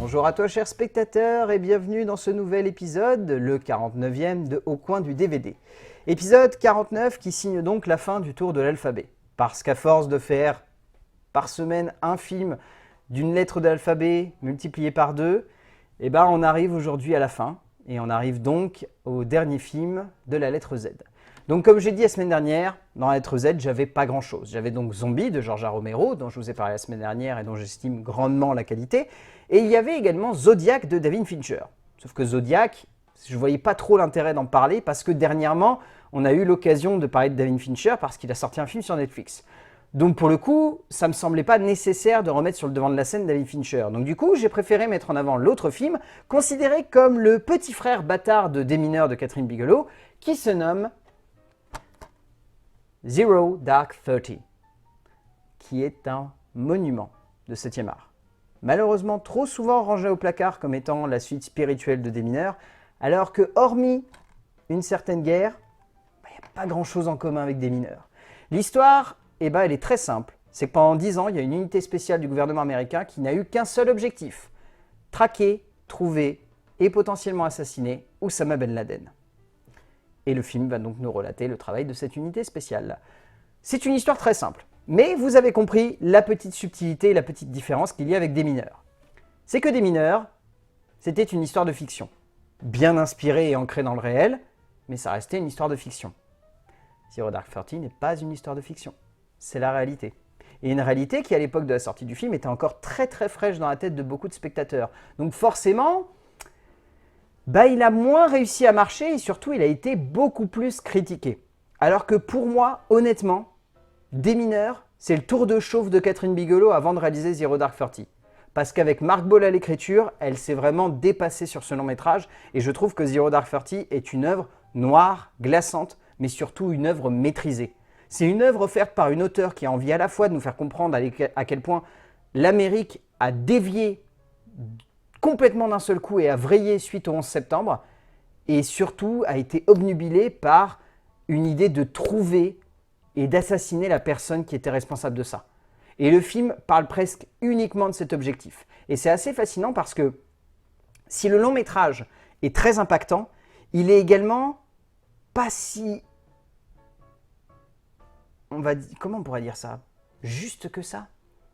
Bonjour à toi chers spectateurs et bienvenue dans ce nouvel épisode, le 49e de Au coin du DVD. Épisode 49 qui signe donc la fin du tour de l'alphabet. Parce qu'à force de faire par semaine un film d'une lettre de l'alphabet multipliée par 2, on arrive aujourd'hui à la fin et on arrive donc au dernier film de la lettre Z. Donc comme j'ai dit la semaine dernière, dans la lettre Z, j'avais pas grand chose. J'avais donc Zombie de George A. Romero, dont je vous ai parlé la semaine dernière et dont j'estime grandement la qualité. Et il y avait également Zodiac de David Fincher. Sauf que Zodiac, je ne voyais pas trop l'intérêt d'en parler parce que dernièrement, on a eu l'occasion de parler de David Fincher parce qu'il a sorti un film sur Netflix. Donc pour le coup, ça ne me semblait pas nécessaire de remettre sur le devant de la scène David Fincher. Donc du coup, j'ai préféré mettre en avant l'autre film, considéré comme le petit frère bâtard de Démineur de Catherine Bigelow, qui se nomme Zero Dark Thirty, qui est un monument de 7e art. Malheureusement trop souvent rangé au placard comme étant la suite spirituelle de Démineur, alors que hormis une certaine guerre, il n'y a pas grand chose en commun avec Démineur. L'histoire, elle est très simple. C'est que pendant 10 ans, il y a une unité spéciale du gouvernement américain qui n'a eu qu'un seul objectif: traquer, trouver et potentiellement assassiner Oussama Ben Laden. Et le film va donc nous relater le travail de cette unité spéciale. C'est une histoire très simple, mais vous avez compris la petite subtilité et la petite différence qu'il y a avec Démineur. C'est que Démineur, c'était une histoire de fiction, bien inspirée et ancrée dans le réel, mais ça restait une histoire de fiction. Zero Dark Thirty n'est pas une histoire de fiction, c'est la réalité. Et une réalité qui, à l'époque de la sortie du film, était encore très très fraîche dans la tête de beaucoup de spectateurs. Donc forcément, il a moins réussi à marcher et surtout, il a été beaucoup plus critiqué. Alors que pour moi, honnêtement, Démineur, c'est le tour de chauffe de Catherine Bigelow avant de réaliser Zero Dark Thirty. Parce qu'avec Mark Ball à l'écriture, elle s'est vraiment dépassée sur ce long métrage et je trouve que Zero Dark Thirty est une œuvre noire, glaçante, mais surtout une œuvre maîtrisée. C'est une œuvre offerte par une auteure qui a envie à la fois de nous faire comprendre à quel point l'Amérique a dévié complètement d'un seul coup et a vrillé suite au 11 septembre, et surtout a été obnubilée par une idée de trouver et d'assassiner la personne qui était responsable de ça. Et le film parle presque uniquement de cet objectif. Et c'est assez fascinant parce que si le long métrage est très impactant, il est également pas si... comment on pourrait dire ça? Juste que ça,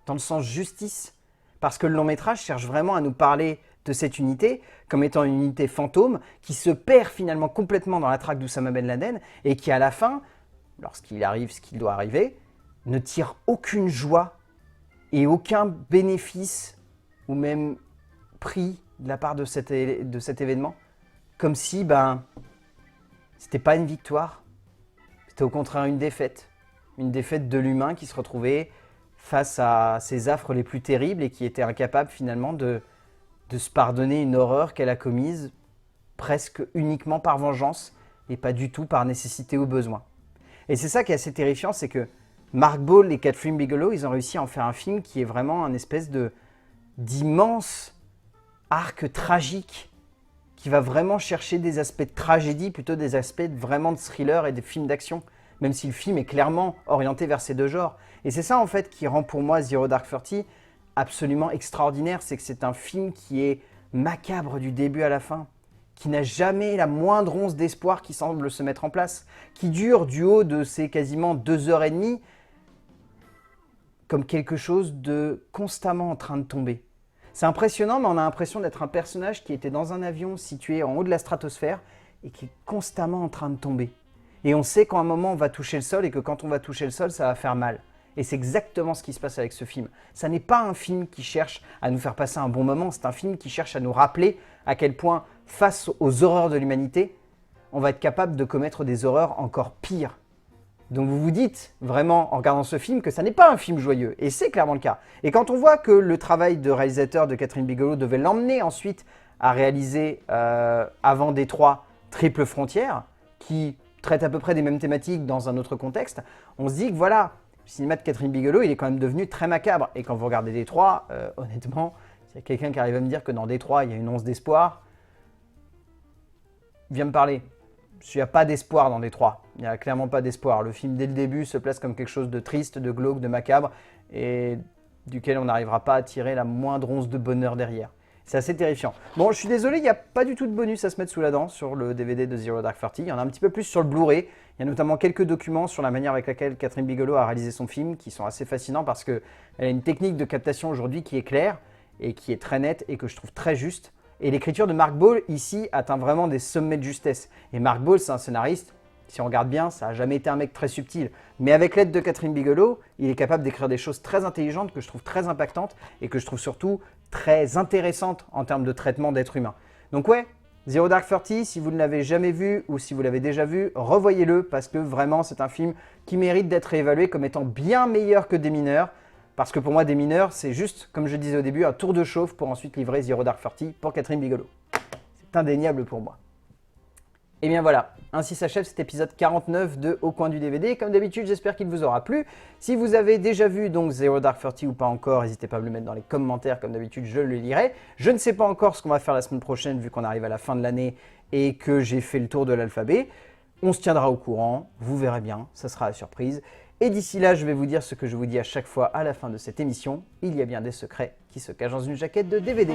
dans le sens justice. Parce que le long métrage cherche vraiment à nous parler de cette unité comme étant une unité fantôme qui se perd finalement complètement dans la traque d'Oussama Ben Laden et qui à la fin, lorsqu'il arrive ce qu'il doit arriver, ne tire aucune joie et aucun bénéfice ou même prix de la part de cet événement. Comme si c'était pas une victoire, c'était au contraire une défaite. Une défaite de l'humain qui se retrouvait face à ses affres les plus terribles et qui était incapable finalement de se pardonner une horreur qu'elle a commise presque uniquement par vengeance et pas du tout par nécessité ou besoin. Et c'est ça qui est assez terrifiant, c'est que Mark Ball et Catherine Bigelow, ils ont réussi à en faire un film qui est vraiment un espèce d'immense arc tragique qui va vraiment chercher des aspects de tragédie plutôt des aspects vraiment de thriller et de films d'action, même si le film est clairement orienté vers ces deux genres. Et c'est ça en fait qui rend pour moi Zero Dark Thirty absolument extraordinaire, c'est que c'est un film qui est macabre du début à la fin, qui n'a jamais la moindre once d'espoir qui semble se mettre en place, qui dure du haut de ses quasiment 2h30 comme quelque chose de constamment en train de tomber. C'est impressionnant, mais on a l'impression d'être un personnage qui était dans un avion situé en haut de la stratosphère et qui est constamment en train de tomber. Et on sait qu'à un moment on va toucher le sol et que quand on va toucher le sol, ça va faire mal. Et c'est exactement ce qui se passe avec ce film. Ça n'est pas un film qui cherche à nous faire passer un bon moment, c'est un film qui cherche à nous rappeler à quel point, face aux horreurs de l'humanité, on va être capable de commettre des horreurs encore pires. Donc vous vous dites vraiment en regardant ce film que ça n'est pas un film joyeux, et c'est clairement le cas. Et quand on voit que le travail de réalisateur de Catherine Bigelow devait l'emmener ensuite à réaliser Avant Détroit, Triple Frontière, qui traite à peu près des mêmes thématiques dans un autre contexte, on se dit que voilà, le cinéma de Catherine Bigelow, il est quand même devenu très macabre. Et quand vous regardez Détroit, honnêtement, s'il y a quelqu'un qui arrive à me dire que dans Détroit, il y a une once d'espoir, viens me parler. Il n'y a pas d'espoir dans Détroit. Il n'y a clairement pas d'espoir. Le film, dès le début, se place comme quelque chose de triste, de glauque, de macabre, et duquel on n'arrivera pas à tirer la moindre once de bonheur derrière. C'est assez terrifiant. Bon, je suis désolé, il n'y a pas du tout de bonus à se mettre sous la dent sur le DVD de Zero Dark Thirty. Il y en a un petit peu plus sur le Blu-ray. Il y a notamment quelques documents sur la manière avec laquelle Catherine Bigelow a réalisé son film qui sont assez fascinants parce qu'elle a une technique de captation aujourd'hui qui est claire et qui est très nette et que je trouve très juste. Et l'écriture de Mark Ball ici atteint vraiment des sommets de justesse. Et Mark Ball, c'est un scénariste, si on regarde bien, ça n'a jamais été un mec très subtil. Mais avec l'aide de Catherine Bigelow, il est capable d'écrire des choses très intelligentes, que je trouve très impactantes et que je trouve surtout très intéressantes en termes de traitement d'être humain. Donc ouais, Zero Dark Thirty, si vous ne l'avez jamais vu ou si vous l'avez déjà vu, revoyez-le parce que vraiment c'est un film qui mérite d'être évalué comme étant bien meilleur que Des Mineurs. Parce que pour moi, Des Mineurs, c'est juste, comme je disais au début, un tour de chauffe pour ensuite livrer Zero Dark Thirty pour Catherine Bigelow. C'est indéniable pour moi. Et bien voilà, ainsi s'achève cet épisode 49 de Au coin du DVD. Comme d'habitude, j'espère qu'il vous aura plu. Si vous avez déjà vu donc Zero Dark Thirty ou pas encore, n'hésitez pas à me le mettre dans les commentaires. Comme d'habitude, je le lirai. Je ne sais pas encore ce qu'on va faire la semaine prochaine vu qu'on arrive à la fin de l'année et que j'ai fait le tour de l'alphabet. On se tiendra au courant, vous verrez bien, ça sera la surprise. Et d'ici là, je vais vous dire ce que je vous dis à chaque fois à la fin de cette émission. Il y a bien des secrets qui se cachent dans une jaquette de DVD.